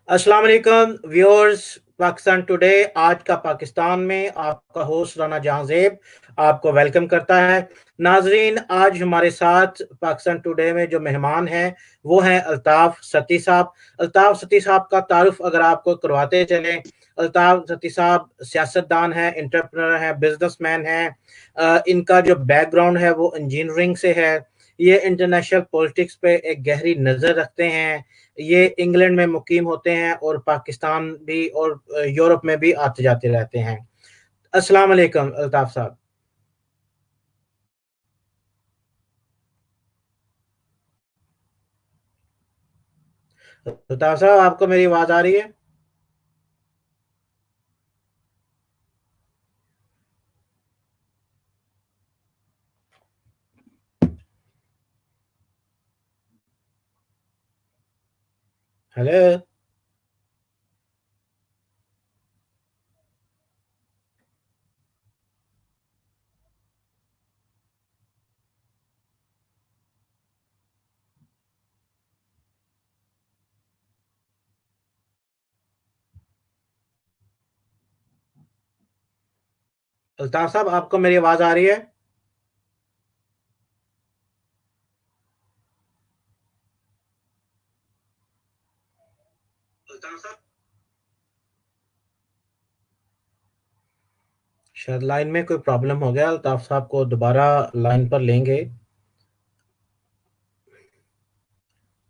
अस्सलाम वालेकुम viewers. Pakistan today आज का पाकिस्तान में आपका होस्ट राना जहांजेब आपको वेलकम करता है। नाजरीन, आज हमारे साथ पाकिस्तान टुडे में जो मेहमान हैं वो हैं अल्ताफ सती साहब। अल्ताफ सती साहब का तारुफ अगर आपको करवाते चलें, अल्ताफ सती साहब सियासतदान हैं, एंटरप्रेन्योर हैं, बिजनेसमैन हैं। इनका जो बैकग्राउंड है वो इंजीनियरिंग से है। ये इंटरनेशनल पॉलिटिक्स पे एक गहरी नज़र रखते हैं। ये इंग्लैंड में मुकीम होते हैं और पाकिस्तान भी और यूरोप में भी आते जाते रहते हैं। अस्सलाम वालेकुम अल्ताफ साहब। अल्ताफ साहब, आपको मेरी आवाज आ रही है? हेलो। अल्ताफ साहब, आपको मेरी आवाज आ रही है? अल्ताफ साहब, शायद लाइन में कोई प्रॉब्लम हो गया। अल्ताफ साहब को दोबारा लाइन पर लेंगे।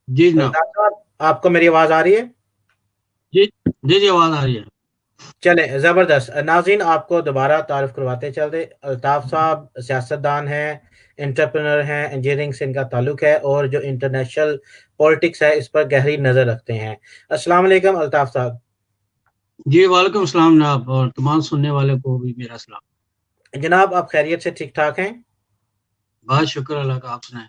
जी जनाब। अल्ताफ साहब, आपको मेरी आवाज आ रही है? जी जी जी, आवाज़ आ रही है। चले, जबरदस्त। नाज़रीन, आपको दोबारा तारुफ करवाते चलते। अल्ताफ साहब सियासतदान हैं, एंटरप्रेन्योर हैं, इंजीनियरिंग से इनका ताल्लुक है और जो इंटरनेशनल पॉलिटिक्स है इस पर गहरी नज़र रखते हैं। अस्सलाम वालेकुम अल्ताफ साहब। जी वालेकुम सलाम जनाब, और तमाम सुनने वाले को भी मेरा सलाम। जनाब, आप खैरियत से ठीक ठाक हैं? बहुत शुक्र अल्लाह का, आप सुनाएं।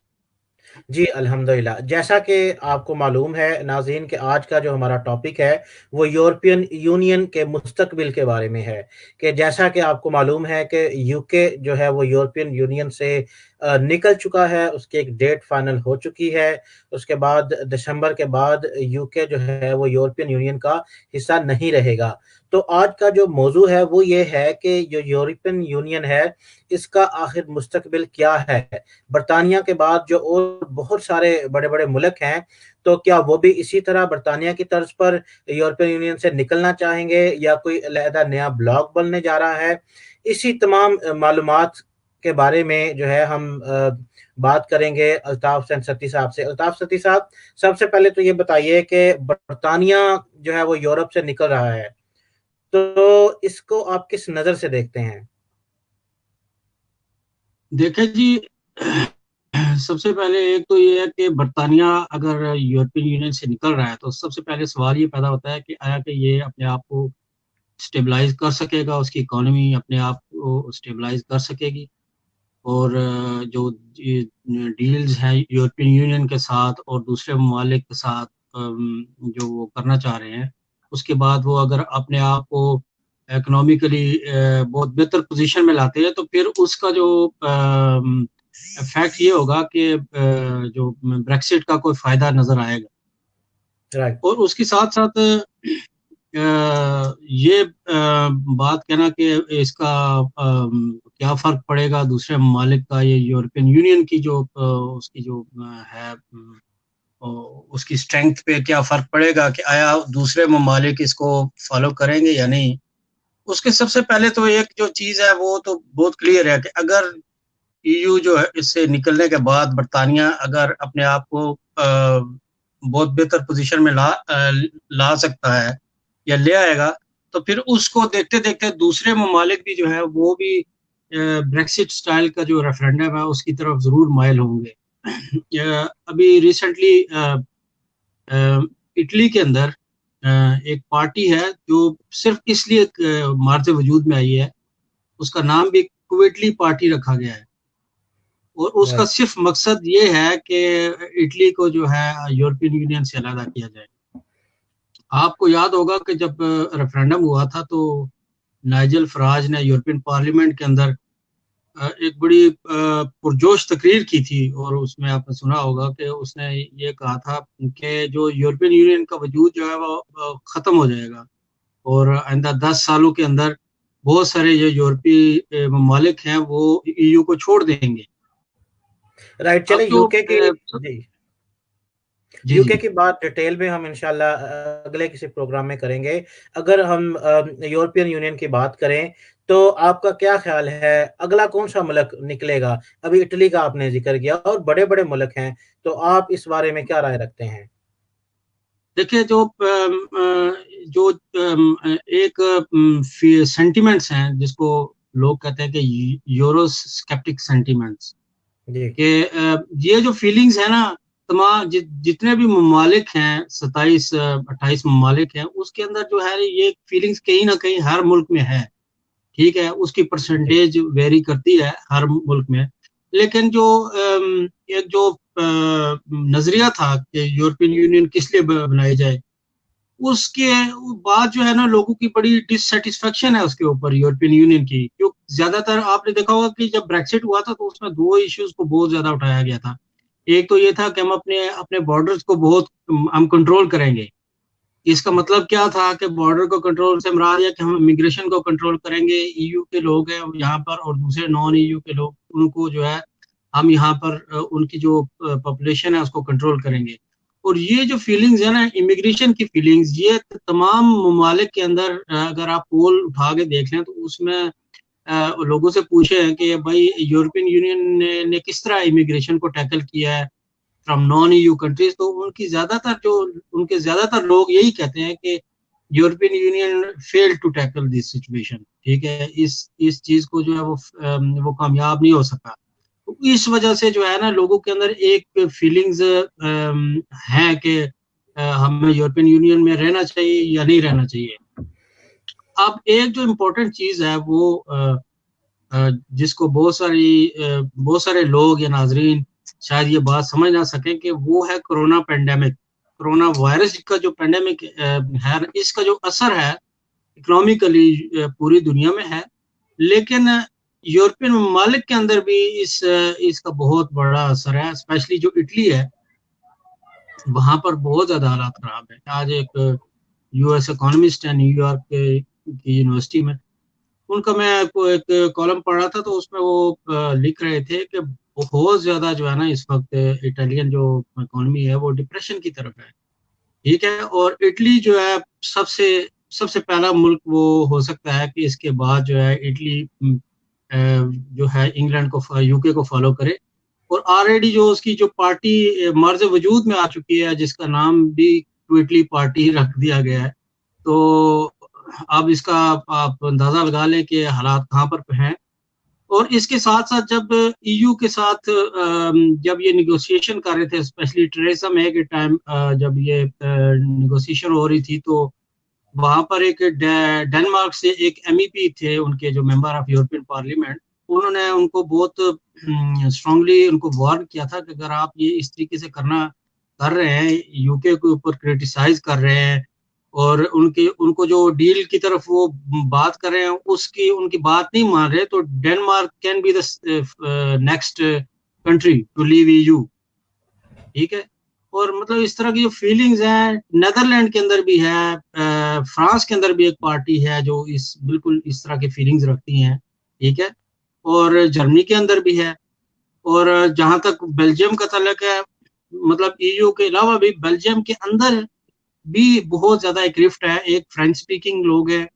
जी अल्हम्दुलिल्लाह। जैसा कि आपको मालूम है नाज़रीन कि आज का जो हमारा टॉपिक है वो यूरोपियन यूनियन के मुस्तकबिल के बारे में है। कि जैसा कि आपको मालूम है कि यूके जो है वो यूरोपियन यूनियन से निकल चुका है, उसकी एक डेट फाइनल हो चुकी है। उसके बाद दिसंबर के बाद यूके जो है वो यूरोपियन यूनियन का हिस्सा नहीं रहेगा। तो आज का जो मौजू है वो ये है कि जो यूरोपियन यूनियन है इसका आखिर मुस्तकबिल क्या है। बरतानिया के बाद जो और बहुत सारे बड़े-बड़े मुल्क हैं, तो क्या वो भी इसी तरह बरतानिया की तर्ज पर यूरोपियन यूनियन से निकलना चाहेंगे या कोई अलहदा नया ब्लॉक बनने जा रहा है? इसी तमाम मालूमात के बारे में जो है हम बात करेंगे अल्ताफ सेन सत्ती साहब से। अल्ताफ सत्ती साहब, सबसे पहले तो ये बताइए कि बरतानिया जो है वो यूरोप से निकल रहा है, तो इसको आप किस नज़र से देखते हैं? देखें जी, सबसे पहले एक तो ये है कि बरतानिया अगर यूरोपियन यूनियन से निकल रहा है तो सबसे पहले सवाल ये पैदा होता है कि आया कि ये अपने आप को स्टेबलाइज कर सकेगा, उसकी इकोनॉमी अपने आप को स्टेबलाइज कर सकेगी। और जो डील्स हैं यूरोपियन यूनियन के साथ और दूसरे ममालिक के साथ, जो वो करना चाह रहे हैं, उसके बाद वो अगर अपने आप को इकोनॉमिकली बहुत बेहतर पोजीशन में लाते हैं तो फिर उसका जो इफेक्ट ये होगा कि जो ब्रेक्सिट का कोई फायदा नजर आएगा। राइट। और उसके साथ साथ ये बात कहना कि इसका क्या फर्क पड़ेगा दूसरे ममालिक का, ये यूरोपियन यूनियन की जो उसकी जो है, उसकी स्ट्रेंथ पे क्या फर्क पड़ेगा कि आया दूसरे ममालिक इसको फॉलो करेंगे या नहीं। उसके सबसे पहले तो एक जो चीज है वो तो बहुत क्लियर है कि अगर ईयू जो है इससे निकलने के बाद बरतानिया अगर अपने आप को बहुत बेहतर पोजीशन में ला सकता है या ले आएगा, तो फिर उसको देखते देखते दूसरे ममालिक भी जो है वो भी ब्रेक्सिट स्टाइल का जो रेफरेंडम है उसकी तरफ जरूर माइल होंगे। अभी रिसेंटली इटली के अंदर एक पार्टी है जो सिर्फ इसलिए मार्च वजूद में आई है, उसका नाम भी क्विटली पार्टी रखा गया है। और उसका राइट। सिर्फ मकसद ये है कि इटली को जो है यूरोपियन यूनियन से अलग किया जाए। आपको याद होगा कि जब रेफरेंडम हुआ था तो नाइजल फराज ने यूरोपियन पार्लियामेंट के अंदर एक बड़ी पुरजोश तकरीर की थी, और उसमें आपने सुना होगा कि उसने ये कहा था कि जो यूरोपियन यूनियन का वजूद जो है वो खत्म हो जाएगा, और आइंदा 10 सालों के अंदर बहुत सारे जो यूरोपीय ममालिक हैं वो ईयू को छोड़ देंगे। राइट, अब चले जो यूके की। जी, जी यूके जी, की बात डिटेल में हम इंशाल्लाह अगले किसी प्रोग्राम में करेंगे। अगर हम यूरोपियन यूनियन की बात करें, तो आपका क्या ख़्याल है, अगला कौन-सा मुल्क निकलेगा? अभी इटली का आपने ज़िक्र किया और बड़े-बड़े मुल्क हैं, तो आप इस बारे में क्या राय रखते हैं? देखिए एक सेंटिमेंट्स हैं जिसको लोग कहते हैं कि यूरोस्केप्टिक सेंटिमेंट्स, जी, कि ये जो फीलिंग्स है ना, तमाम जितने भी ममालिक हैं, 27-28 ममालिक हैं, उसके अंदर जो है ये फीलिंग्स कहीं ना कहीं हर मुल्क में है। ठीक है, उसकी जी, परसेंटेज वेरी करती है हर मुल्क में। लेकिन जो एक जो नजरिया था कि यूरोपियन यूनियन किस लिए बनाई जाए, उसके बाद जो है ना लोगों की बड़ी डिससेटिस्फेक्शन है उसके ऊपर, यूरोपियन यूनियन की। क्यों, ज्यादातर आपने देखा होगा कि जब ब्रेक्सिट हुआ था तो उसमें दो इश्यूज को बहुत ज्यादा उठाया गया था। एक तो ये था कि हम अपने अपने बॉर्डर्स को बहुत हम कंट्रोल करेंगे। इसका मतलब क्या था कि बॉर्डर को कंट्रोल से मुराद है कि हम इमिग्रेशन को कंट्रोल करेंगे, ईयू के लोग हैं यहाँ पर और दूसरे नॉन ईयू के लोग, उनको जो है हम यहाँ पर उनकी जो पॉपुलेशन है उसको कंट्रोल करेंगे। और ये जो फीलिंग्स है ना, इमिग्रेशन की फीलिंग्स, ये तमाम ममालिक के अंदर अगर आप पोल उठा के देख लें तो उसमें लोगों से पूछे हैं कि भाई यूरोपियन यूनियन ने किस तरह इमिग्रेशन को टैकल किया है फ्रॉम नॉन ईयू कंट्रीज, तो उनके ज्यादातर लोग यही कहते हैं कि European Union fail to tackle this situation. ठीक है, इस चीज को जो है वो कामयाब नहीं हो सका। तो इस वजह से जो है ना लोगों के अंदर एक फीलिंग्स है कि हमें यूरोपियन यूनियन में रहना चाहिए या नहीं रहना चाहिए। अब एक जो इम्पोर्टेंट चीज है वो जिसको बहुत सारे लोग या नाजरीन शायद ये बात समझ ना सकें, कि वो है कोरोना पेंडेमिक। कोरोना वायरस का जो पेंडेमिक है, इसका जो असर है इकोनॉमिकली पूरी दुनिया में है। लेकिन यूरोपियन ममालिक के अंदर भी इसका बहुत बड़ा असर है, स्पेशली जो इटली है वहां पर बहुत ज्यादा हालात खराब है। आज एक यूएस इकोनॉमिस्ट है न्यूयॉर्क की यूनिवर्सिटी में, उनका मैं एक कॉलम पढ़ रहा था, तो उसमें वो लिख रहे थे कि बहुत ज्यादा जो है ना इस वक्त इटालियन जो इकोनॉमी है वो डिप्रेशन की तरफ है। ठीक है, और इटली जो है सबसे सबसे पहला मुल्क वो हो सकता है कि इसके बाद जो है इटली जो है इंग्लैंड को यूके को फॉलो करे। और ऑलरेडी जो उसकी जो पार्टी मर्ज वजूद में आ चुकी है, जिसका नाम भी इटली पार्टी रख दिया गया है। तो अब इसका आप अंदाजा लगा लें कि हालात कहाँ पर हैं। और इसके साथ साथ जब ईयू के साथ जब ये निगोशिएशन कर रहे थे, स्पेशली टेरेसा मे के टाइम जब ये निगोशिएशन हो रही थी, तो वहां पर एक डेनमार्क से एक एमईपी थे, उनके जो मेंबर ऑफ यूरोपियन पार्लियामेंट, उन्होंने उनको बहुत स्ट्रांगली उनको वार्न किया था कि अगर आप ये इस तरीके से कर रहे हैं, यूके के ऊपर क्रिटिसाइज कर रहे हैं और उनके उनको जो डील की तरफ वो बात कर रहे हैं उसकी उनकी बात नहीं मान रहे, तो Denmark can be the next country to leave EU. ठीक है, और मतलब इस तरह की जो फीलिंग्स हैं नेदरलैंड के अंदर भी है, फ्रांस के अंदर भी एक पार्टी है जो इस बिल्कुल इस तरह की फीलिंग्स रखती हैं। ठीक है, और जर्मनी के अंदर भी है। और जहां तक बेल्जियम का तल्लक है, मतलब ईयू के अलावा भी बेल्जियम के अंदर भी बहुत ज्यादा एक रिफ्ट है। एक फ्रेंच स्पीकिंग लोग हैं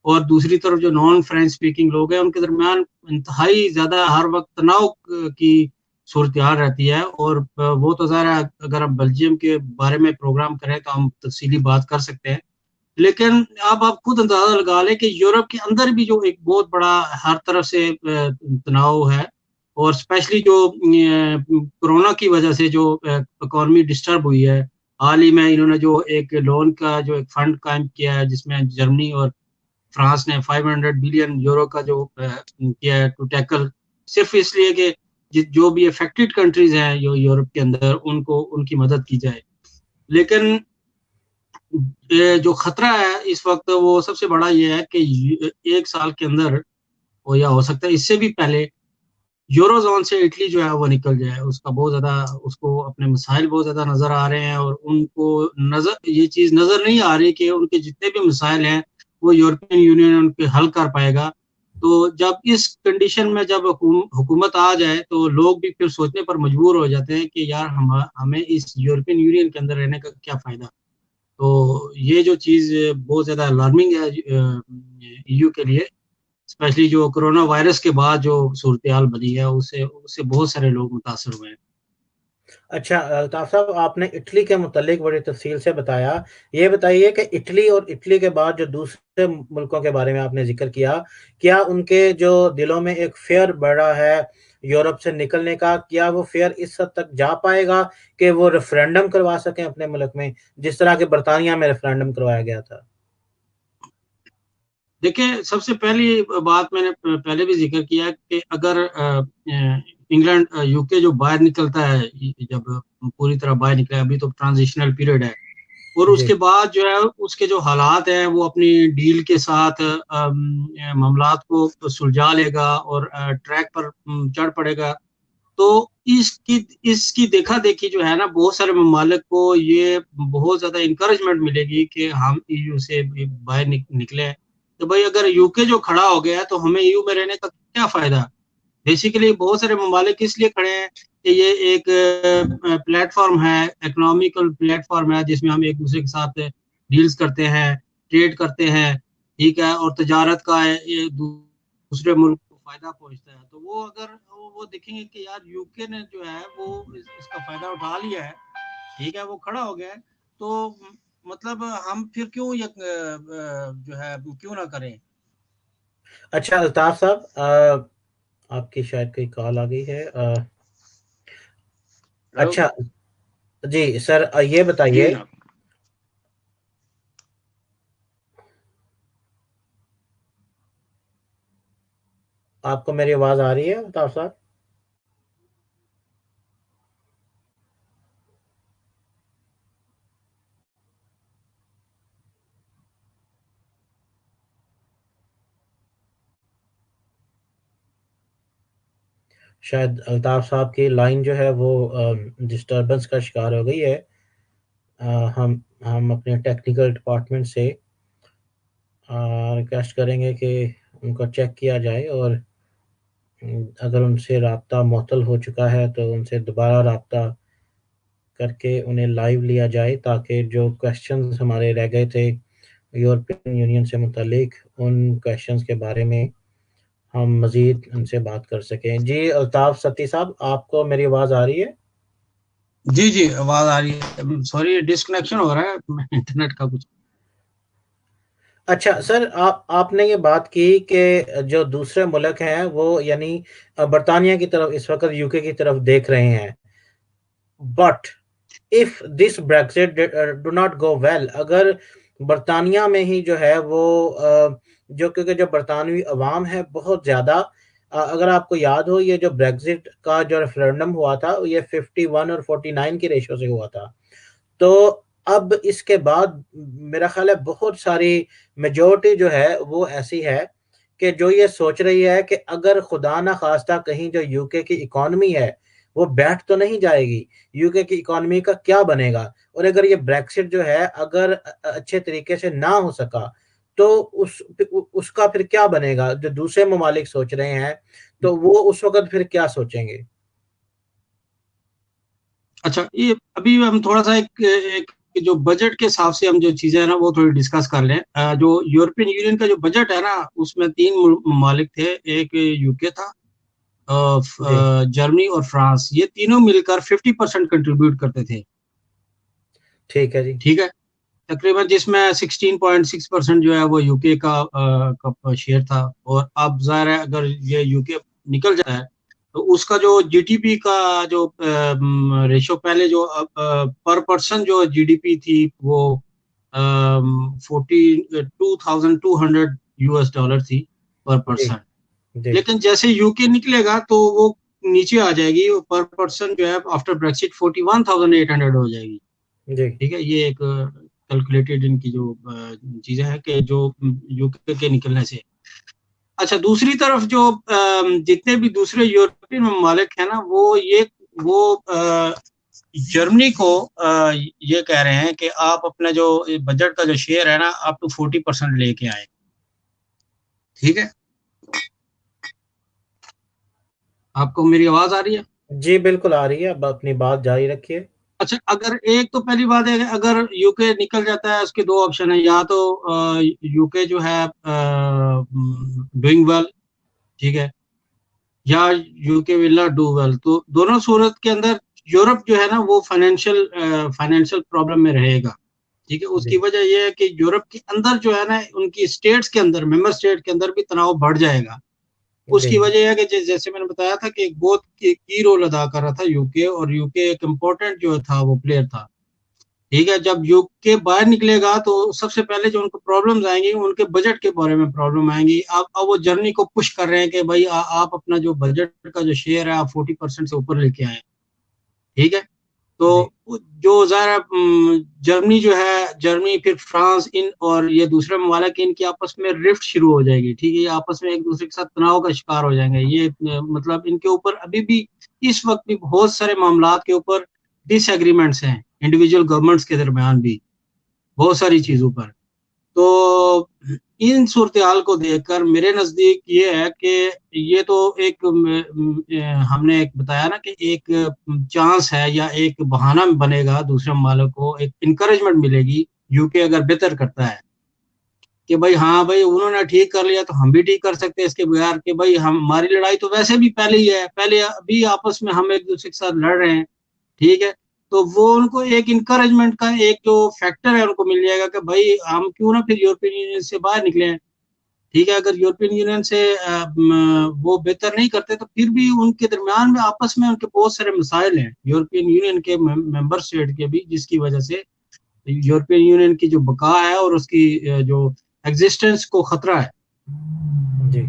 और दूसरी तरफ जो नॉन फ्रेंच स्पीकिंग लोग हैं, उनके दरमियान इंतहाई ज्यादा हर वक्त तनाव की सूरत रहती है। और वो तो ज़ाहिर है अगर हम बेल्जियम के बारे में प्रोग्राम करें तो हम तफसीली बात कर सकते हैं। लेकिन अब आप खुद अंदाजा लगा लें कि यूरोप के अंदर भी जो एक बहुत बड़ा हर तरफ से तनाव है, और स्पेशली जो कोरोना की वजह से जो इकॉनमी डिस्टर्ब हुई है। हाल ही में इन्होंने जो एक लोन का जो एक फंड कायम किया है, जिसमें जर्मनी और फ्रांस ने 500 बिलियन यूरो का जो किया है टू टैकल, सिर्फ इसलिए कि जो भी अफेक्टेड कंट्रीज हैं यूरोप के अंदर, उनको उनकी मदद की जाए। लेकिन ये जो खतरा है इस वक्त वो सबसे बड़ा ये है कि 1 साल के अंदर, और या हो सकता है इससे भी पहले, यूरोजोन से इटली जो है वो निकल जाए, उसका बहुत ज्यादा, उसको अपने मसाइल बहुत ज्यादा नजर आ रहे हैं, और उनको नजर, ये चीज नजर नहीं आ रही कि उनके जितने भी मसाइल हैं वो यूरोपियन यूनियन उनके हल कर पाएगा। तो जब इस कंडीशन में जब हुकूमत आ जाए तो लोग भी फिर सोचने पर मजबूर हो जाते हैं कि यार हमें इस यूरोपियन यूनियन के अंदर रहने का क्या फायदा। तो ये जो चीज बहुत ज्यादा अलार्मिंग है ईयू के लिए, स्पेशली जो कोरोना वायरस के बाद जो सूरत हाल बनी है, उससे उससे बहुत सारे लोग मुतासर हुए हैं। अच्छा अल्ताफ साहब, आपने इटली के मुतालिक बड़ी तफसील से बताया। ये बताइए कि इटली और इटली के बाद जो दूसरे मुल्कों के बारे में आपने जिक्र किया, क्या उनके जो दिलों में एक फेयर बढ़ा है यूरोप से निकलने का, क्या वो फेयर इस हद तक जा पाएगा कि वो रेफरेंडम करवा सकें अपने मुल्क में, जिस तरह के बरतानिया में रेफरेंडम करवाया गया था? देखिए, सबसे पहली बात मैंने पहले भी जिक्र किया कि अगर इंग्लैंड यूके जो बाहर निकलता है, जब पूरी तरह बाहर निकला, अभी तो ट्रांजिशनल पीरियड है, और जी। उसके बाद जो है उसके जो हालात हैं वो अपनी डील के साथ मामलात को सुलझा लेगा और ट्रैक पर चढ़ पड़ेगा। तो इसकी इसकी देखा देखी जो है ना, बहुत सारे ममालिक को ये बहुत ज्यादा इंकरेजमेंट मिलेगी कि हम ईयू से बाहर निकले। तो भाई, अगर यूके जो खड़ा हो गया है तो हमें ईयू में रहने का क्या फायदा। बेसिकली बहुत सारे ममालिक इसलिए खड़े हैं कि ये एक प्लेटफॉर्म है, इकोनॉमिकल प्लेटफॉर्म है, जिसमें हम एक दूसरे के साथ डील्स करते हैं, ट्रेड करते हैं, ठीक है, और तजारत का ये दूसरे मुल्क को फायदा पहुंचता है। तो वो अगर वो देखेंगे कि यार यूके ने जो है वो इसका फायदा उठा लिया है, ठीक है, वो खड़ा हो गया है, तो मतलब हम फिर क्यों ये जो है क्यों ना करें। अच्छा अल्ताफ साहब, आपकी शायद कोई कॉल आ गई है। हेलो। अच्छा जी सर, ये जी बताइए। जनाब। आपको मेरी आवाज आ रही है अल्ताफ साहब? शायद अल्ताफ साहब की लाइन जो है वो डिस्टरबेंस का शिकार हो गई है। अ, हम अपने टेक्निकल डिपार्टमेंट से रिक्वेस्ट करेंगे कि उनको चेक किया जाए, और अगर उनसे राब्ता मुअत्तल हो चुका है तो उनसे दोबारा राब्ता करके उन्हें लाइव लिया जाए, ताकि जो क्वेश्चंस हमारे रह गए थे यूरोपियन यूनियन से मुतालिक, उन क्वेश्चंस के बारे में हम मज़ीद उनसे बात कर सकें। जी अल्ताफ सत्ती साहब, आपको मेरी आवाज़ आ रही है? जी जी, आवाज आ रही है। सॉरी, डिस्कनेक्शन हो रहा है इंटरनेट का कुछ। अच्छा सर, आपने ये बात की कि जो दूसरे मुल्क हैं वो यानी बरतानिया की तरफ इस वक़्त यूके की तरफ देख रहे हैं। But if this Brexit do not go well, अगर बरतानिया में ही जो है वो जो, क्योंकि जो बरतानवी अवाम है बहुत ज़्यादा, अगर आपको याद हो, ये जो ब्रेक्सिट का जो रेफरेंडम हुआ था ये 51 और 49 की रेशो से हुआ था। तो अब इसके बाद मेरा ख्याल है बहुत सारी मेजॉरिटी जो है वो ऐसी है कि जो ये सोच रही है कि अगर खुदा ना खास्ता कहीं जो यूके की इकॉनमी है वो बैठ तो नहीं जाएगी, यूके की इकॉनमी का क्या बनेगा? और अगर ये ब्रेक्सिट जो है अगर अच्छे तरीके से ना हो सका तो उसका फिर क्या बनेगा? जो दूसरे ममालिक सोच रहे हैं तो वो उस वक्त फिर क्या सोचेंगे? अच्छा, ये अभी हम थोड़ा सा एक जो बजट के हिसाब से हम जो चीजें है ना वो थोड़ी डिस्कस कर लें। जो यूरोपियन यूनियन का जो बजट है ना, उसमें तीन ममालिक थे। एक यूके था, जी। जर्मनी और फ्रांस, ये तीनों मिलकर 50% कंट्रीब्यूट करते थे। ठीक है जी। ठीक है, तकरीबन जिसमें 16.6% जो है वो यूके का शेयर था। और अब जाहिर है अगर ये यूके निकल जाता है तो उसका जो जीडीपी का जो रेशो, पहले जो पर पर्सन जो जीडीपी थी वो 42,200 यूएस डॉलर थी पर जी। पर्सन। जी। लेकिन जैसे यूके निकलेगा तो वो नीचे आ जाएगी, पर पर्सन जो है आफ्टर ब्रेक्सिट 41,800 हो जाएगी। जी। ठीक है, ये एक कैलकुलेटेड इनकी जो चीजें हैं कि जो यूके के निकलने से। अच्छा, दूसरी तरफ जो जितने भी दूसरे यूरोपियन ममालिक हैं ना, वो जर्मनी को ये कह रहे हैं कि आप अपना जो बजट का जो शेयर है ना, आप तो 40% लेके आए। ठीक है, आपको मेरी आवाज आ रही है? जी बिल्कुल आ रही है, अब अपनी बात जारी रखिए। अच्छा, अगर एक तो पहली बात है कि अगर यूके निकल जाता है, उसके दो ऑप्शन है, या तो यूके जो है डूइंग वेल, ठीक है, या UK will not do well. तो दोनों सूरत के अंदर यूरोप जो है ना वो फाइनेंशियल प्रॉब्लम में रहेगा। ठीक है, उसकी जी वजह यह है कि यूरोप के अंदर जो है ना, उनकी स्टेट्स के अंदर, मेंबर स्टेट के अंदर भी तनाव बढ़ जाएगा। जी उसकी वजह यह है कि जैसे मैंने बताया था कि एक बहुत की रोल अदा कर रहा था यूके, और यूके एक इम्पोर्टेंट जो था वो प्लेयर था। ठीक है, जब यूके बाहर निकलेगा तो सबसे पहले जो उनको प्रॉब्लम्स आएंगी, उनके बजट के बारे में प्रॉब्लम आएंगी। अब वो जर्नी को पुश कर रहे हैं कि भाई आप अपना जो बजट का जो शेयर है आप 40% से ऊपर लेके आए। ठीक है, जी तो जो ज़रा जर्मनी जो है, जर्मनी फिर फ्रांस, इन और ये दूसरे ममालिक, इनकी आपस में रिफ्ट शुरू हो जाएगी। ठीक है, ये आपस में एक दूसरे के साथ तनाव का शिकार हो जाएंगे। ये मतलब इनके ऊपर अभी भी इस वक्त भी बहुत सारे मामला के ऊपर डिसएग्रीमेंट्स हैं, इंडिविजुअल गवर्नमेंट्स के दरमियान भी बहुत सारी जी चीजों पर। तो इन सूरत हाल को देखकर मेरे नजदीक ये है कि ये तो एक हमने एक बताया ना कि एक चांस है या एक बहाना बनेगा दूसरे मालिक को, एक इंकरेजमेंट मिलेगी यूके अगर बेहतर करता है, कि भाई हाँ भाई उन्होंने ठीक कर लिया तो हम भी ठीक कर सकते हैं इसके बगैर, कि भाई हम हमारी लड़ाई तो वैसे भी पहले ही है, पहले अभी आपस में हम एक दूसरे के साथ लड़ रहे हैं। ठीक है, तो वो उनको एक इंकरेजमेंट का एक जो फैक्टर है उनको मिल जाएगा कि भाई हम क्यों ना फिर यूरोपियन यूनियन से बाहर निकले हैं। ठीक है, अगर यूरोपियन यूनियन से वो बेहतर नहीं करते तो फिर भी उनके दरमियान में आपस में उनके बहुत सारे मसाइल हैं यूरोपियन यूनियन के मेंबर स्टेट के भी, जिसकी वजह से यूरोपियन यूनियन की जो बका है और उसकी जो एग्जिस्टेंस को खतरा है। जी।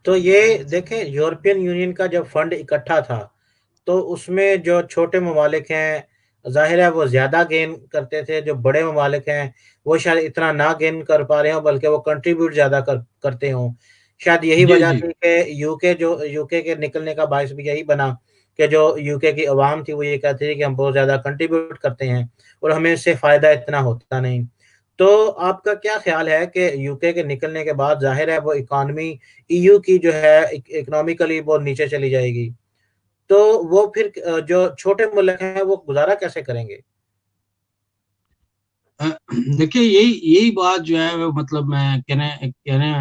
तो ये देखें, यूरोपियन यूनियन का जब फंड इकट्ठा था तो उसमें जो छोटे ममालिक हैं जाहिर है वो ज़्यादा गेन करते थे, जो बड़े ममालिक हैं वो शायद इतना ना गेन कर पा रहे हों, बल्कि वो कंट्रीब्यूट ज़्यादा करते हों। शायद यही जी वजह जी थी कि यूके के निकलने का बायस भी यही बना कि जो यूके की आवाम थी वो ये कहती थी कि हम बहुत ज़्यादा कंट्रीब्यूट करते हैं और हमें इससे फ़ायदा इतना होता नहीं। तो आपका क्या ख्याल है कि यूके के निकलने के बाद ज़ाहिर है वो इकॉनमी ईयू की जो है इकोनॉमिकली वो नीचे चली जाएगी। तो वो फिर जो छोटे मुल्क हैं वो गुज़ारा कैसे करेंगे? देखिए, यही यही बात जो है वो मतलब मैं कहने कहने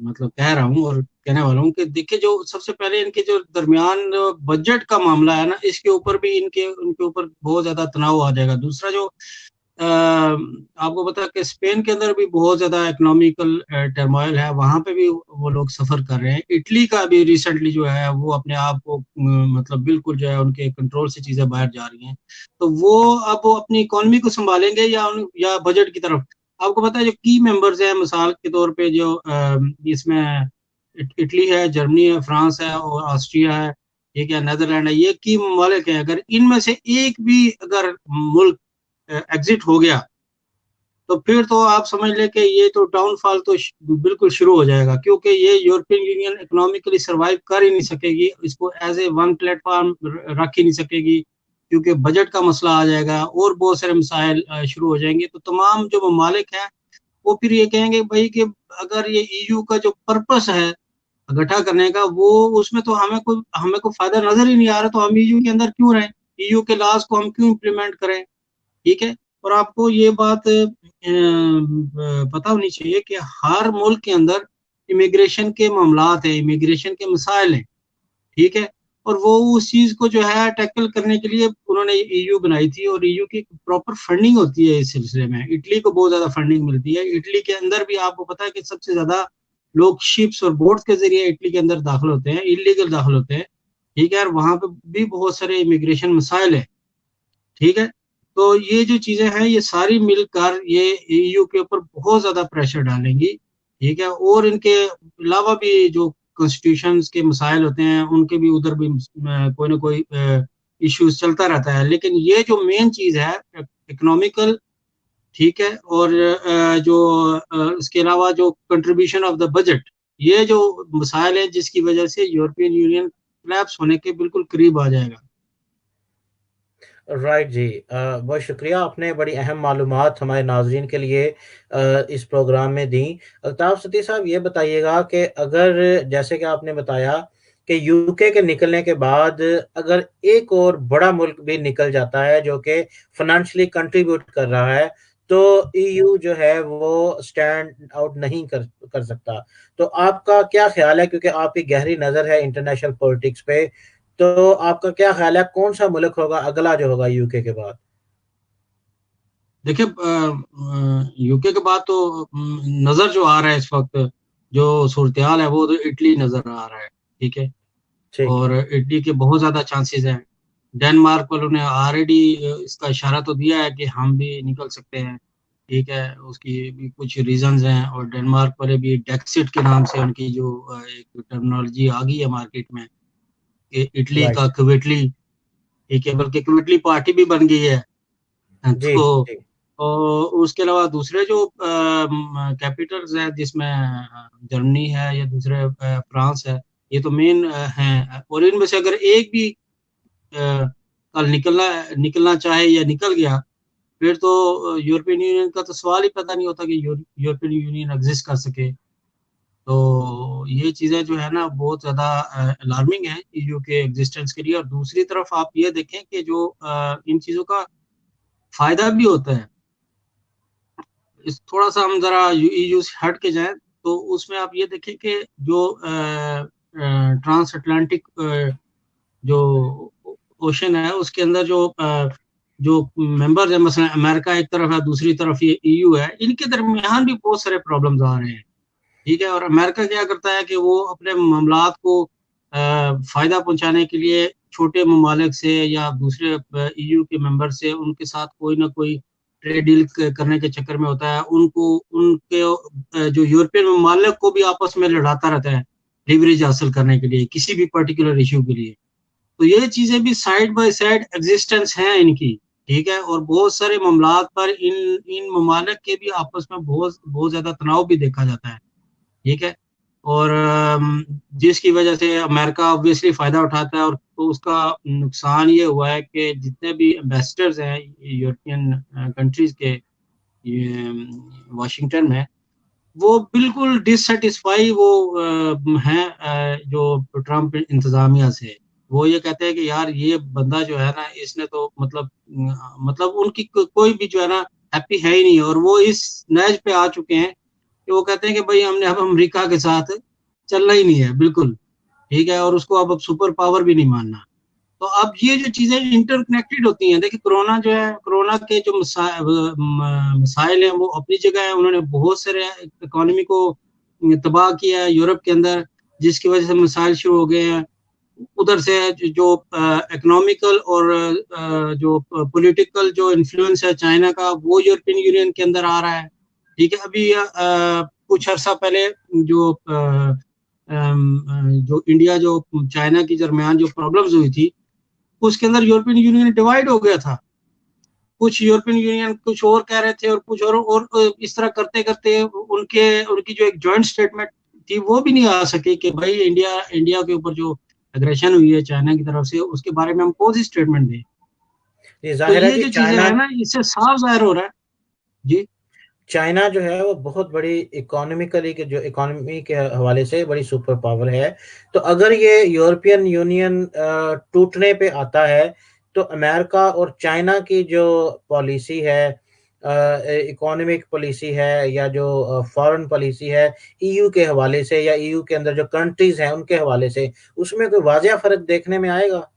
मतलब कह रहा हूँ और कहने वाला हूँ कि देखिए, जो सबसे पहले इनके जो दरमियान बजट का मामला है ना, इसके ऊपर भी इनके उनके ऊपर बहुत ज्यादा तनाव आ जाएगा। दूसरा जो आपको पता है कि स्पेन के अंदर भी बहुत ज्यादा इकोनॉमिकल टर्मोइल है, वहां पे भी वो लोग सफर कर रहे हैं। इटली का भी रिसेंटली जो है वो अपने आप को मतलब बिल्कुल जो है उनके कंट्रोल से चीजें बाहर जा रही हैं। तो वो अब वो अपनी इकोनॉमी को संभालेंगे या बजट की तरफ। आपको पता है जो की मेंबर्स हैं, मिसाल के तौर पे जो इसमें इटली है, जर्मनी है, फ्रांस है और ऑस्ट्रिया है, ठीक है, नेदरलैंड है, ये की ममालिक हैं। अगर इनमें से एक भी अगर मुल्क एग्जिट हो गया तो फिर तो आप समझ लें कि ये तो डाउनफॉल तो बिल्कुल शुरू हो जाएगा, क्योंकि ये यूरोपियन यूनियन इकोनॉमिकली सरवाइव कर ही नहीं सकेगी, इसको एज ए वन प्लेटफॉर्म रख ही नहीं सकेगी, क्योंकि बजट का मसला आ जाएगा और बहुत सारे मसाइल शुरू हो जाएंगे। तो तमाम जो ममालिक हैं वो फिर ये कहेंगे भाई कि अगर ये ईयू का जो पर्पस है इकट्ठा करने का, वो उसमें तो हमें को फायदा नजर ही नहीं आ रहा, तो हम ईयू के अंदर क्यों रहें, ईयू के लॉज को हम क्यों इम्प्लीमेंट करें। ठीक है, और आपको ये बात पता होनी चाहिए कि हर मुल्क के अंदर इमिग्रेशन के मामलात हैं, इमिग्रेशन के मसाइल हैं। ठीक है, और वो उस चीज को जो है टैकल करने के लिए उन्होंने ईयू बनाई थी, और ईयू की प्रॉपर फंडिंग होती है इस सिलसिले में। इटली को बहुत ज्यादा फंडिंग मिलती है। इटली के अंदर भी आपको पता है कि सबसे ज्यादा लोग शिप्स और बोट्स के जरिए इटली के अंदर दाखिल होते हैं, इलीगल दाखिल होते हैं। ठीक है, और वहां पे भी बहुत सारे इमिग्रेशन मसाइल है। ठीक है, तो ये जो चीजें हैं ये सारी मिलकर ये ईयू के ऊपर बहुत ज्यादा प्रेशर डालेंगी। ठीक है, और इनके अलावा भी जो कॉन्स्टिट्यूशन के मसाइल होते हैं उनके भी उधर भी कोई ना कोई इश्यूज चलता रहता है। लेकिन ये जो मेन चीज है इकोनॉमिकल ठीक है। और जो इसके अलावा जो कंट्रीब्यूशन ऑफ द बजट, ये जो मसाइल है जिसकी वजह से यूरोपियन यूनियन कोलैप्स होने के बिल्कुल करीब आ जाएगा। राइट जी। बहुत शुक्रिया, आपने बड़ी अहम मालूमात हमारे नाज़रीन के लिए इस प्रोग्राम में दी। अल्ताफ़ सती साहब, ये बताइएगा कि अगर जैसे कि आपने बताया कि यूके के निकलने के बाद अगर एक और बड़ा मुल्क भी निकल जाता है जो कि फ़ाइनेंशियली कंट्रीब्यूट कर रहा है, तो ईयू जो है वो स्टैंड आउट नहीं कर कर सकता। तो आपका क्या ख़्याल है, क्योंकि आपकी गहरी नज़र है इंटरनेशनल पॉलिटिक्स पे, तो आपका क्या ख्याल है कौन सा मुल्क होगा अगला जो होगा यूके के बाद? देखिए, यूके के बाद तो नजर जो आ रहा है इस वक्त, जो सूरत हाल है वो तो इटली नजर आ रहा है। ठीक है। ठीक और है। इटली के बहुत ज्यादा चांसेस हैं। डेनमार्क वालों ने ऑलरेडी इसका इशारा तो दिया है कि हम भी निकल सकते हैं। ठीक है, उसकी भी कुछ रीजंस हैं। और डेनमार्क वाले भी डेक्सिट के नाम से उनकी जो एक टर्मिनोलॉजी आ गई है मार्केट में, कि इटली राइट। का क्विटली। ठीक है, बल्कि क्विटली पार्टी भी बन गई है। जी, तो जी। और उसके अलावा दूसरे जो कैपिटल्स हैं, जिसमें जर्मनी है या दूसरे फ्रांस है, ये तो मेन हैं। और इनमें से अगर एक भी कल निकलना निकलना चाहे या निकल गया, फिर तो यूरोपियन यूनियन का तो सवाल ही पैदा नहीं होता कि यूरोपियन यूनियन एग्जिस्ट कर सके। तो ये चीजें जो है ना बहुत ज्यादा अलार्मिंग है ईयू के एग्जिस्टेंस के लिए। और दूसरी तरफ आप ये देखें कि जो इन चीजों का फायदा भी होता है। इस थोड़ा सा हम जरा ईयू से हट के जाएं, तो उसमें आप ये देखें कि जो ट्रांस अटलांटिक जो ओशन है, उसके अंदर जो मेंबर्स है, मसलन अमेरिका एक तरफ है, दूसरी तरफ ये ईयू है, इनके दरमियान भी बहुत सारे प्रॉब्लम्स आ रहे हैं। ठीक है। और अमेरिका क्या करता है कि वो अपने मामलात को फायदा पहुंचाने के लिए छोटे ममालिक से या दूसरे ईयू के मेंबर से उनके साथ कोई ना कोई ट्रेड डील करने के चक्कर में होता है। उनको उनके जो यूरोपियन ममालिक को भी आपस में लड़ाता रहता है लिवरेज हासिल करने के लिए किसी भी पर्टिकुलर इशू के लिए। तो ये चीजें भी साइड बाय साइड एग्जिस्टेंस हैं इनकी। ठीक है। और बहुत सारे मामलात पर इन इन ममालिक के भी आपस में बहुत बहुत ज्यादा तनाव भी देखा जाता है। ठीक है। और जिसकी वजह से अमेरिका ऑब्वियसली फायदा उठाता है। और तो उसका नुकसान ये हुआ है कि जितने भी एम्बेसडर्स हैं यूरोपियन कंट्रीज के वाशिंगटन में, वो बिल्कुल डिससेटिस्फाई वो हैं जो ट्रम्प इंतजामिया से। वो ये कहते हैं कि यार ये बंदा जो है ना, इसने तो मतलब उनकी कोई भी जो है ना हैप्पी है ही नहीं। और वो इस नहज पे आ चुके हैं कि वो कहते हैं कि भाई हमने अब अमेरिका के साथ चलना ही नहीं है बिल्कुल। ठीक है। और उसको अब सुपर पावर भी नहीं मानना। तो अब ये जो चीजें इंटरकनेक्टेड होती हैं। देखिए, कोरोना जो है, कोरोना के जो मसाइल हैं वो अपनी जगह है। उन्होंने बहुत सारे इकोनॉमी को तबाह किया है यूरोप के अंदर, जिसकी वजह से मसाइल शुरू हो गए हैं। उधर से जो इकोनॉमिकल और जो पॉलिटिकल जो इन्फ्लुएंस है चाइना का, वो यूरोपियन यूनियन के अंदर आ रहा है। ठीक है। अभी कुछ अर्सा पहले जो जो इंडिया जो चाइना की दरमियान जो प्रॉब्लम्स हुई थी, उसके अंदर यूरोपियन यूनियन डिवाइड हो गया था। कुछ यूरोपियन यूनियन कुछ और कह रहे थे और कुछ और इस तरह करते करते उनके उनकी जो एक जॉइंट स्टेटमेंट थी वो भी नहीं आ सकी कि भाई इंडिया इंडिया के ऊपर जो एग्रेशन हुई है चाइना की तरफ से, उसके बारे में हम कौन सी स्टेटमेंट दें। ये तो ज़ाहिर है ये कि जो चीजें चाइना है ना, इससे साफ जाहिर हो रहा है। जी। चाइना जो है वो बहुत बड़ी इकोनॉमिकली के जो इकोनॉमी के हवाले से बड़ी सुपर पावर है। तो अगर ये यूरोपियन यूनियन टूटने पे आता है, तो अमेरिका और चाइना की जो पॉलिसी है, इकोनॉमिक पॉलिसी है या जो फॉरेन पॉलिसी है ईयू के हवाले से या ईयू के अंदर जो कंट्रीज हैं उनके हवाले से, उसमें कोई वाज़िया फ़र्क देखने में आएगा?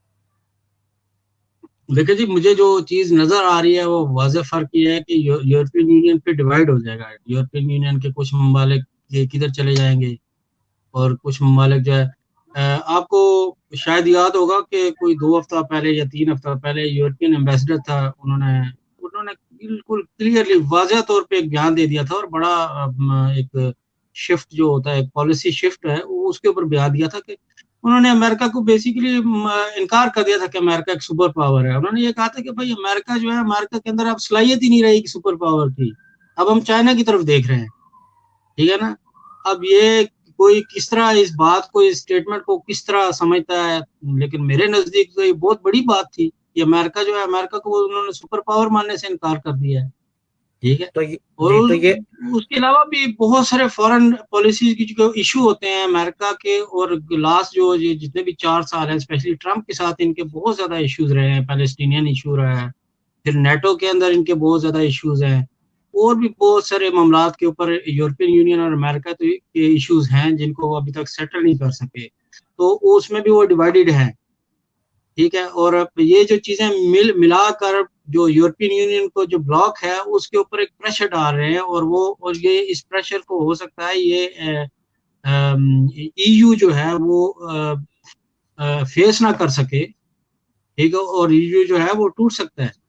देखिए जी, मुझे जो चीज नजर आ रही है वो वाज़ेह फर्क ये है कि यूरोपियन यूनियन पे डिवाइड हो जाएगा। यूरोपियन यूनियन के कुछ ममालिक ये किधर चले जाएंगे और कुछ ममालिक जो है आपको शायद याद होगा कि कोई 2 हफ्ता पहले या 3 हफ्ता पहले यूरोपियन एम्बेसडर था। उन्होंने उन्होंने बिल्कुल क्लियरली वाज़ेह तौर पे एक बयान दे दिया था। और बड़ा एक शिफ्ट जो होता है, एक पॉलिसी शिफ्ट है, वो उसके ऊपर बयान दिया था कि उन्होंने अमेरिका को बेसिकली इनकार कर दिया था कि अमेरिका एक सुपर पावर है। उन्होंने ये कहा था कि भाई अमेरिका जो है, अमेरिका के अंदर अब सलाहियत ही नहीं रहेगी सुपर पावर की, अब हम चाइना की तरफ देख रहे हैं, ठीक है ना। अब ये कोई किस तरह इस बात को, इस स्टेटमेंट को किस तरह समझता है, लेकिन मेरे नजदीक तो ये बहुत बड़ी बात थी कि अमेरिका जो है, अमेरिका को उन्होंने सुपर पावर मानने से इनकार कर दिया है, ठीक है। तो और जी, तो ये उसके अलावा भी बहुत सारे फॉरेन पॉलिसी की जो इशू होते हैं अमेरिका के, और लास्ट जो जितने भी 4 साल हैं, स्पेशली ट्रम्प के साथ इनके बहुत ज्यादा इश्यूज रहे हैं। पैलेस्टीनियन इशू रहा है, फिर नेटो के अंदर इनके बहुत ज्यादा इश्यूज हैं, और भी बहुत सारे मामलात के ऊपर यूरोपियन यूनियन और अमेरिका तो के इश्यूज हैं जिनको वो अभी तक सेटल नहीं कर सके, तो उसमें भी वो डिवाइडेड है, ठीक है। और ये जो चीजें मिलाकर जो यूरोपियन यूनियन को जो ब्लॉक है उसके ऊपर एक प्रेशर डाल रहे हैं, और ये इस प्रेशर को हो सकता है ये ईयू जो है वो फेस ना कर सके, ठीक है, और ईयू जो है वो टूट सकता है।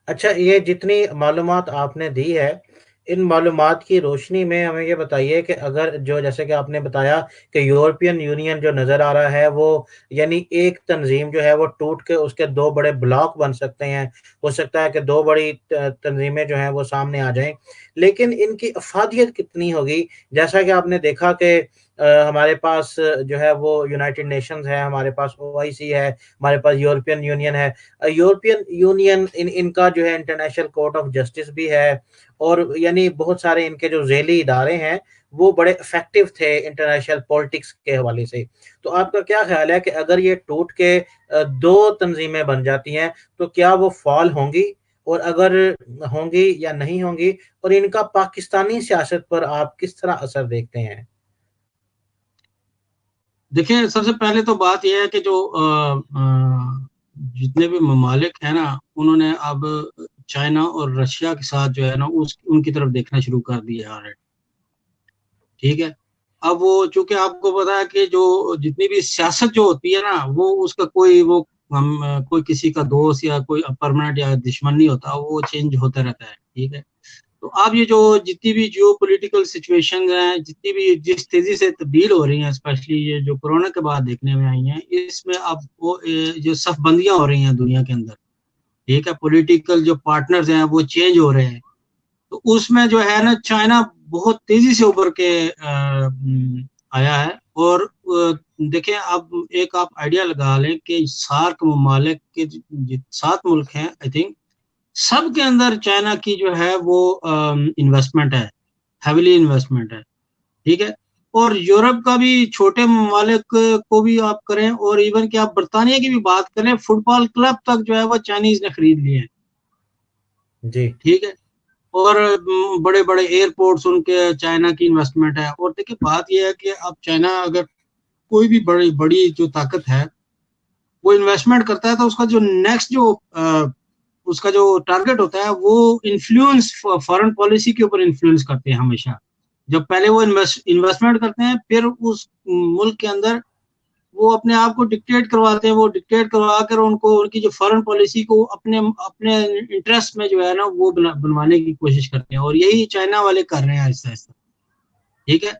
अच्छा, ये जितनी मालूमात आपने दी है, इन मालूमात की रोशनी में हमें ये बताइए कि अगर जो जैसे कि आपने बताया कि यूरोपियन यूनियन जो नज़र आ रहा है वो, यानी एक तंजीम जो है वो टूट के उसके दो बड़े ब्लॉक बन सकते हैं। हो सकता है कि दो बड़ी तंजीमें जो हैं वो सामने आ जाएं, लेकिन इनकी अफादियत कितनी होगी? जैसा कि आपने देखा कि हमारे पास जो है वो यूनाइटेड नेशंस है, हमारे पास ओआईसी है, हमारे पास यूरोपियन यूनियन है। यूरोपियन यूनियन इनका जो है इंटरनेशनल कोर्ट ऑफ जस्टिस भी है, और यानी बहुत सारे इनके जो झेली इदारे हैं वो बड़े इफेक्टिव थे इंटरनेशनल पॉलिटिक्स के हवाले से। तो आपका क्या ख्याल है कि अगर ये टूट के दो तंजीमें बन जाती हैं तो क्या वो फॉल होंगी, और अगर होंगी या नहीं होंगी, और इनका पाकिस्तानी सियासत पर आप किस तरह असर देखते हैं? देखिए, सबसे पहले तो बात यह है कि जो जितने भी ममालिक हैं ना, उन्होंने अब चाइना और रशिया के साथ जो है ना उस उनकी तरफ देखना शुरू कर दिया है, ठीक है। अब वो चूंकि आपको पता है कि जो जितनी भी सियासत जो होती है ना, वो उसका कोई वो हम कोई किसी का दोस्त या कोई परमानेंट या दुश्मन नहीं होता, वो चेंज होता रहता है, ठीक है। तो अब ये जो जितनी भी जियो पॉलिटिकल सिचुएशन हैं, जितनी भी जिस तेजी से तब्दील हो रही हैं, स्पेशली ये जो कोरोना के बाद देखने में आई हैं, इसमें अब वो जो सफबंदियां हो रही हैं दुनिया के अंदर, ठीक है, पॉलिटिकल जो पार्टनर्स हैं वो चेंज हो रहे हैं। तो उसमें जो है ना, चाइना बहुत तेजी से उभर के आया है। और देखिए, अब एक आप आइडिया लगा लें कि सार्क ममालिक के 7 मुल्क हैं आई थिंक, सब के अंदर चाइना की जो है वो इन्वेस्टमेंट है, हैविली इन्वेस्टमेंट है, ठीक है। और यूरोप का भी छोटे ममालिक को भी आप करें, और इवन कि आप बर्तानिया की भी बात करें, फुटबॉल क्लब तक जो है वो चाइनीज ने खरीद लिए हैं, जी। ठीक है। और बड़े बड़े एयरपोर्ट्स उनके चाइना की इन्वेस्टमेंट है। और देखिए, बात यह है कि अब चाइना अगर कोई भी बड़ी बड़ी जो ताकत है वो इन्वेस्टमेंट करता है, तो उसका जो नेक्स्ट जो उसका जो टारगेट होता है वो इन्फ्लुएंस, फॉरेन पॉलिसी के ऊपर इन्फ्लुएंस करते हैं हमेशा। जब पहले वो इन्वेस्टमेंट करते हैं, फिर उस मुल्क के अंदर वो अपने आप को डिक्टेट करवाते हैं, वो डिक्टेट करवा कर उनको उनकी जो फॉरेन पॉलिसी को अपने अपने इंटरेस्ट में जो है ना वो बनवाने की कोशिश करते हैं, और यही चाइना वाले कर रहे हैं आहिस्ता आहिस्ता, ठीक है।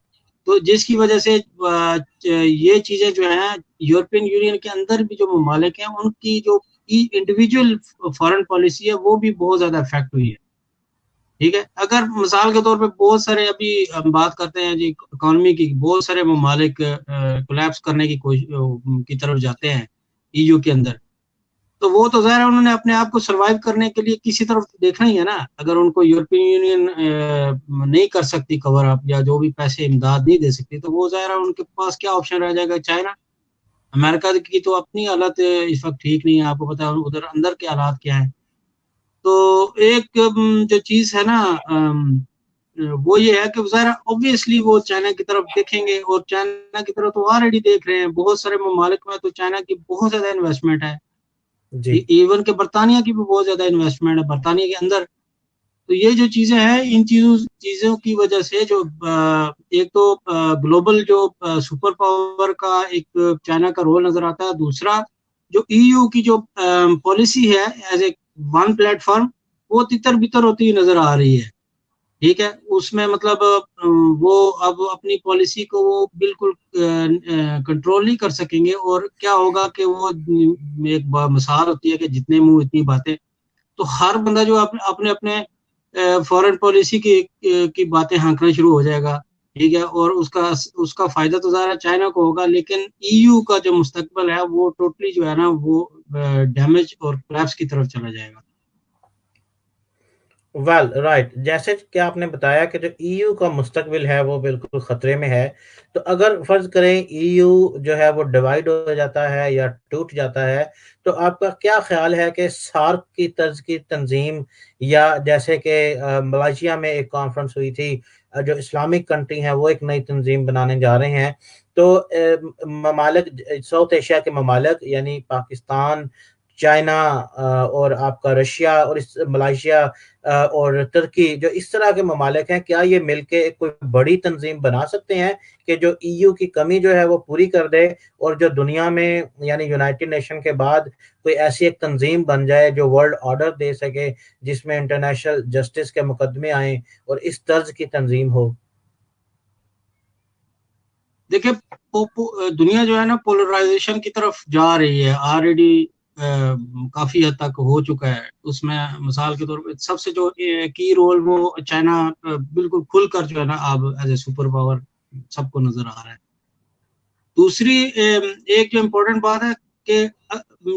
तो जिसकी वजह से ये चीजें जो है, यूरोपियन यूनियन के अंदर भी जो ममालिक हैं उनकी जो इंडिविजुअल फॉरेन पॉलिसी है वो भी बहुत ज्यादा इफेक्ट हुई है, ठीक है। अगर मिसाल के तौर पे बहुत सारे, अभी हम बात करते हैं जी इकोनॉमी की, बहुत सारे ममालिक कोलैप्स करने की कोशिश की तरफ जाते हैं ईयू के अंदर, तो वो तो ज़ाहिर है उन्होंने अपने आप को सरवाइव करने के लिए किसी तरफ देखना ही है ना। अगर उनको यूरोपियन यूनियन नहीं कर सकती कवर अप, या जो भी पैसे इमदाद नहीं दे सकती, तो वो ज़ाहिर है उनके पास क्या ऑप्शन रह जाएगा? चाइना। अमेरिका की तो अपनी हालत इस वक्त ठीक नहीं है, आपको पता है उधर अंदर के हालात क्या है। तो एक जो चीज है ना, वो ये है कि ज़ाहिर ऑब्वियसली वो चाइना की तरफ देखेंगे, और चाइना की तरफ तो ऑलरेडी देख रहे हैं। बहुत सारे ममालिक में तो चाइना की बहुत ज्यादा इन्वेस्टमेंट है, जी। इवन के बर्तानिया की भी बहुत ज्यादा इन्वेस्टमेंट है बर्तानिया के अंदर। तो ये जो चीजें हैं, इन चीजों चीजों की वजह से जो एक तो ग्लोबल जो सुपर पावर का एक चाइना का रोल नजर आता है, दूसरा जो ईयू की जो पॉलिसी है एज ए वन प्लेटफॉर्म, वो तितर बितर होती हुई नजर आ रही है, ठीक है, उसमें मतलब वो अब अपनी पॉलिसी को वो बिल्कुल कंट्रोल नहीं कर सकेंगे, और क्या होगा कि वो एक मिसाल होती है कि जितने मुंह इतनी बातें। तो हर बंदा जो अपने अपने फॉरेन पॉलिसी की बातें हाँकना शुरू हो जाएगा। ठीक है, और उसका उसका फायदा तो ज़्यादा चाइना को होगा, लेकिन ईयू का जो मुस्तकबिल है वो टोटली जो है ना वो डैमेज और कोलैप्स की तरफ चला जाएगा। वेल राइट, जैसे कि आपने बताया कि जो ईयू का मुस्तकबिल है वो बिल्कुल खतरे में है। तो अगर फर्ज करें ईयू जो है वो डिवाइड हो जाता है या टूट जाता है, तो आपका क्या ख्याल है कि सार्क की तर्ज की तंजीम, या जैसे कि मलेशिया में एक कॉन्फ्रेंस हुई थी, जो इस्लामिक कंट्री है वो एक नई तंजीम बनाने जा रहे हैं। तो ममालिक, साउथ एशिया के ममालिक यानी पाकिस्तान, चाइना और आपका रशिया और इस मलेशिया और तुर्की, जो इस तरह के ममालिक हैं, क्या ये मिलके कोई बड़ी तंजीम बना सकते हैं कि जो ईयू की कमी जो है वो पूरी कर दे, और जो दुनिया में यानी यूनाइटेड नेशन के बाद कोई ऐसी एक तंजीम बन जाए जो वर्ल्ड ऑर्डर दे सके, जिसमें इंटरनेशनल जस्टिस के मुकदमे आए और इस तर्ज की तंजीम हो? देखिए, दुनिया जो है ना पोलराइजेशन की तरफ जा रही है ऑलरेडी, काफी हद तक हो चुका है। उसमें मिसाल के तौर पे सबसे जो की रोल वो चाइना बिल्कुल खुलकर जो है ना अब एज ए सुपर पावर सबको नजर आ रहा है। दूसरी एक जो इम्पोर्टेंट बात है कि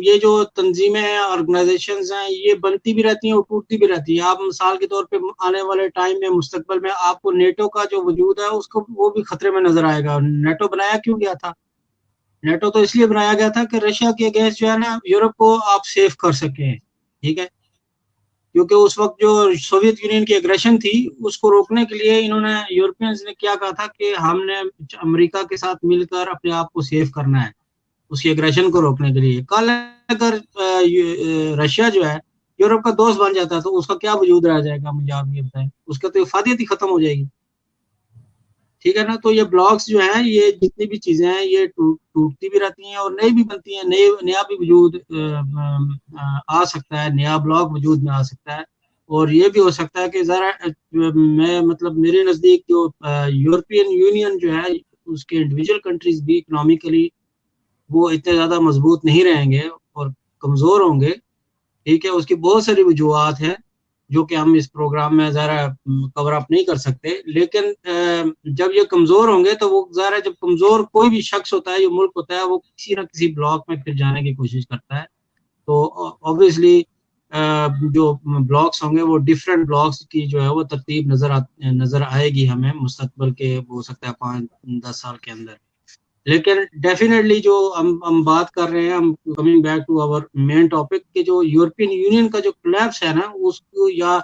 ये जो तंजीमें हैं, ऑर्गेनाइजेशंस हैं, ये बनती भी रहती हैं और टूटती भी रहती हैं। आप मिसाल के तौर पे आने वाले टाइम में मुस्तकबिल में आपको नेटो का जो वजूद है उसको वो भी खतरे में नजर आएगा। नेटो बनाया क्यों गया था? नेटो तो इसलिए बनाया गया था कि रशिया के अगेंस्ट जो है ना यूरोप को आप सेफ कर सकें। ठीक है, क्योंकि उस वक्त जो सोवियत यूनियन की एग्रेशन थी उसको रोकने के लिए इन्होंने, यूरोपियंस ने क्या कहा था कि हमने अमेरिका के साथ मिलकर अपने आप को सेफ करना है उसकी एग्रेशन को रोकने के लिए। कल अगर रशिया जो है यूरोप का दोस्त बन जाता है तो उसका क्या वजूद रह जाएगा, मुझे आप ये बताएं। उसका तो इफादियत ही खत्म हो जाएगी। ठीक है ना, तो ये ब्लॉक्स जो हैं, ये जितनी भी चीजें हैं, ये टूटती भी रहती हैं और नई भी बनती हैं। नई नया भी वजूद आ सकता है, नया ब्लॉक वजूद में आ सकता है। और ये भी हो सकता है कि जरा मैं मतलब मेरे नजदीक जो यूरोपियन यूनियन जो है उसके इंडिविजुअल कंट्रीज भी इकोनॉमिकली वो इतने ज्यादा मजबूत नहीं रहेंगे और कमजोर होंगे। ठीक है, उसकी बहुत सारी वजूहत हैं जो कि हम इस प्रोग्राम में ज़रा कवर अप नहीं कर सकते। लेकिन जब ये कमज़ोर होंगे तो वो ज़रा, जब कमज़ोर कोई भी शख्स होता है, जो मुल्क होता है, वो किसी ना किसी ब्लॉक में फिर जाने की कोशिश करता है। तो ऑब्वियसली जो ब्लॉक्स होंगे वो डिफरेंट ब्लॉक्स की जो है वो तरतीब नज़र आएगी हमें मुस्तकबिल के, हो सकता है 5-10 साल के अंदर। लेकिन डेफिनेटली जो हम बात कर रहे हैं, हम coming back to our main topic, कि जो यूरोपियन यूनियन का जो कोलैप्स है ना उसको, या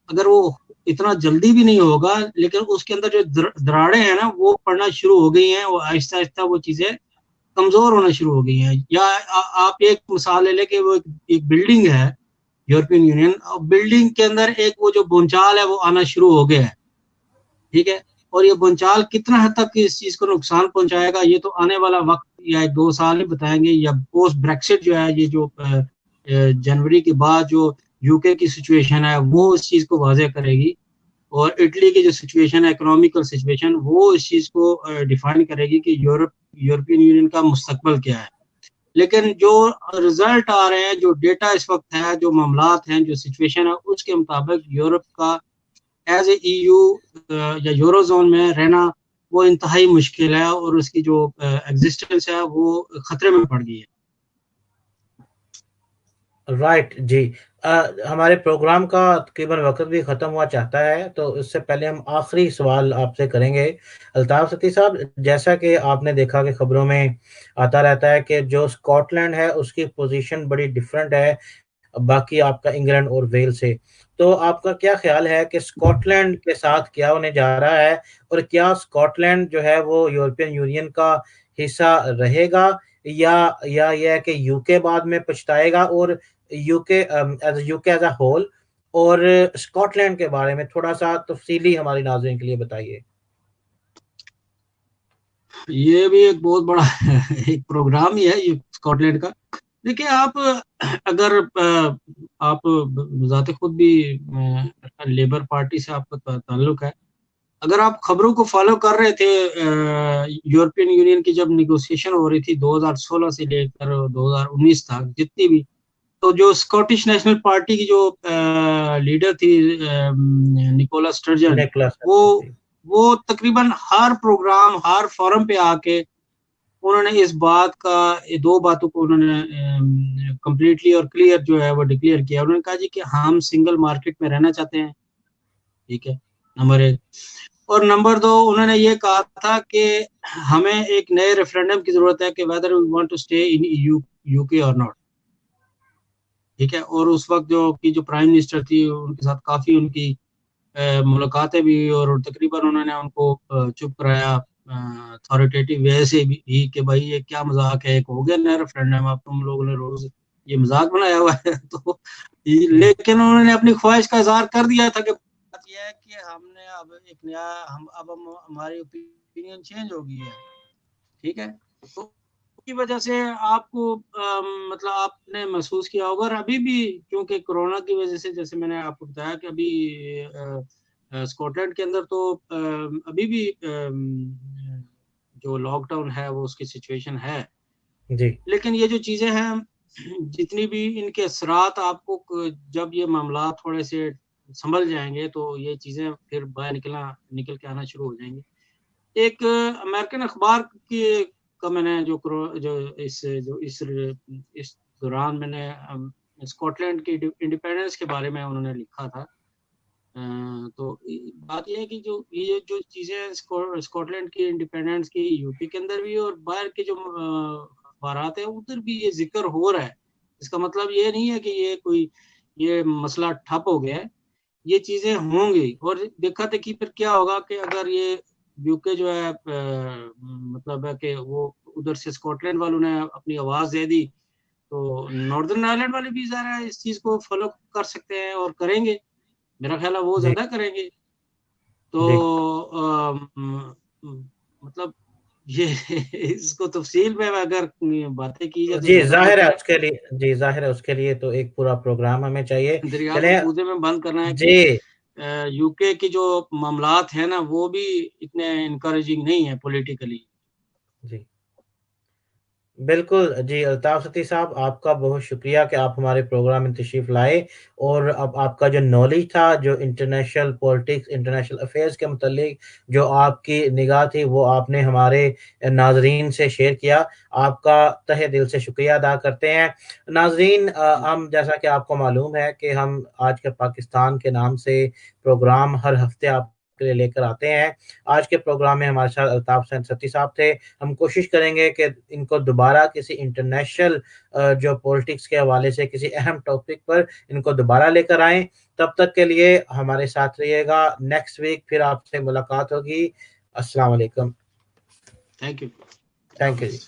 अगर वो इतना जल्दी भी नहीं होगा, लेकिन उसके अंदर जो दरारें हैं ना वो पड़ना शुरू हो गई हैं, वो आहिस्ता आहिस्ता वो चीजें कमजोर होना शुरू हो गई हैं। या आप एक मिसाल ले लें कि वो एक बिल्डिंग है यूरोपियन यूनियन, बिल्डिंग के अंदर एक वो जो बोंचाल है वो आना शुरू हो गया है। ठीक है, और ये बोंचाल कितना हद तक इस चीज को नुकसान पहुंचाएगा ये तो आने वाला वक्त या 2 साल ही बताएंगे। या पोस्ट ब्रेक्सिट जो है, ये जो जनवरी के बाद जो यूके की सिचुएशन है वो इस चीज को वाजे करेगी। और इटली की जो सिचुएशन है, इकोनॉमिकल सिचुएशन, वो इस चीज को डिफाइन करेगी कि यूरोपियन यूनियन का मुस्तकबिल क्या है। लेकिन जो रिजल्ट आ रहे हैं, जो डेटा इस वक्त है, जो मामलात हैं, जो सिचुएशन है, उसके मुताबिक यूरोप का एज ए ईयू या यूरोजोन में रहना वो इंतहाई मुश्किल है, और उसकी जो एग्जिस्टेंस है वो खतरे में पड़ गई है। राइट जी। हमारे प्रोग्राम का तकरीबन वक्त भी ख़त्म हुआ चाहता है, तो इससे पहले हम आखिरी सवाल आपसे करेंगे। अल्ताफ सती साहब, जैसा कि आपने देखा कि खबरों में आता रहता है कि जो स्कॉटलैंड है उसकी पोजीशन बड़ी डिफरेंट है बाकी आपका इंग्लैंड और वेल से। तो आपका क्या ख्याल है कि स्कॉटलैंड के साथ क्या होने जा रहा है, और क्या स्कॉटलैंड जो है वो यूरोपियन यूनियन का हिस्सा रहेगा, या यह है कि यूके बाद में पछताएगा, और यूके एज अ होल, और स्कॉटलैंड के बारे में थोड़ा सा तफसीली हमारी नाज़रीन के लिए बताइए। ये भी एक बहुत बड़ा एक प्रोग्राम ही है ये स्कॉटलैंड का। देखिए, आप अगर आप ज़ाते खुद भी लेबर पार्टी से आपका ताल्लुक है, अगर आप खबरों को फॉलो कर रहे थे यूरोपियन यूनियन की जब निगोसिएशन हो रही थी 2016 से लेकर 2019 तक जितनी भी, तो जो स्कॉटिश नेशनल पार्टी की जो लीडर थी निकोला स्टर्जन, निकोलस वो जी। वो तकरीबन हर प्रोग्राम हर फोरम पे आके उन्होंने इस बात का, ये दो बातों को उन्होंने कंप्लीटली और क्लियर जो है वो डिक्लेयर किया। उन्होंने कहा जी कि हम सिंगल मार्केट में रहना चाहते हैं, ठीक है, नंबर एक। और नंबर दो, उन्होंने ये कहा था कि हमें एक नए रेफरेंडम की जरूरत है कि whether we want to stay in UK और नॉट, ठीक है। और उस वक्त जो प्राइम मिनिस्टर थी, उनके साथ काफी उनकी मुलाकातें भी, और तकरीबन उन्होंने उनको चुप कराया अथॉरिटेटिव वे से भी कि भाई ये क्या मजाक है, एक हो गया नया रेफरेंडम, आप तुम लोगों ने रोज ये मजाक बनाया हुआ है तो लेकिन उन्होंने अपनी ख्वाहिश का इजहार कर दिया था कि बात यह है कि हमने अब एक नया हम हमारी ओपिनियन चेंज हो गई है, ठीक है। तो की वजह से आपको मतलब आपने महसूस किया होगा। और अभी भी क्योंकि कोरोना की वजह से, जैसे मैंने आपको बताया कि अभी स्कॉटलैंड के अंदर तो अभी भी जो लॉकडाउन है वो उसकी सिचुएशन है। जी लेकिन ये जो चीजें हैं, जितनी भी इनके असरात आपको जब ये मामला थोड़े से संभल जाएंगे तो ये चीजें फिर बाहर निकल के आना शुरू हो जाएंगी। एक अमेरिकन अखबार की का मैंने इस दौरान मैंने स्कॉटलैंड की इंडिपेंडेंस के बारे में उन्होंने लिखा था। तो बात यह है कि जो ये जो चीजें स्कॉटलैंड की इंडिपेंडेंस की यूपी के अंदर भी और बाहर के जो अखबारात है उधर भी ये जिक्र हो रहा है। इसका मतलब ये नहीं है कि ये मसला ठप हो गया है, ये चीजें होंगी। और देखा देखी फिर क्या होगा कि अगर ये यूके जो है मतलब है कि वो उधर से स्कॉटलैंड वालों ने अपनी आवाज दे दी, तो नॉर्दर्न आयरलैंड वाले भी ज़रा इस चीज को फॉलो कर सकते हैं और करेंगे। मेरा ख्याल है वो जी ज्यादा करेंगे। तो जी मतलब ये इसको तफसील में अगर बातें की जाए तो जी, ज्यादा जाहिर है बेहतर है। उसके लिए, जी जाहिर है उसके लिए तो एक पूरा प्रोग्राम हमें चाहिए। दरिया को चलें। कूदे में बंद करना है कि जी यूके की जो मामलात है ना वो भी इतने इनकरेजिंग नहीं है पॉलिटिकली। जी बिल्कुल जी, अल्ताफ सती साहब, आपका बहुत शुक्रिया कि आप हमारे प्रोग्राम में तशरीफ़ लाए और अब आपका जो नॉलेज था, जो इंटरनेशनल पॉलिटिक्स, इंटरनेशनल अफेयर्स के मुतल्लिक जो आपकी निगाह थी, वो आपने हमारे नाज़रीन से शेयर किया। आपका तहे दिल से शुक्रिया अदा करते हैं। नाज़रीन, हम जैसा कि आपको मालूम है कि हम आज के पाकिस्तान के नाम से प्रोग्राम हर हफ़्ते आपके लिए लेकर आते हैं। आज के प्रोग्राम में हमारे साथ अल्ताफ सती साहब थे। हम कोशिश करेंगे कि इनको दोबारा किसी इंटरनेशनल जो पॉलिटिक्स के हवाले से किसी अहम टॉपिक पर इनको दोबारा लेकर आएँ। तब तक के लिए हमारे साथ रहिएगा। नेक्स्ट वीक फिर आपसे मुलाकात होगी। अस्सलाम वालेकुम। Thank you. Thank you ji.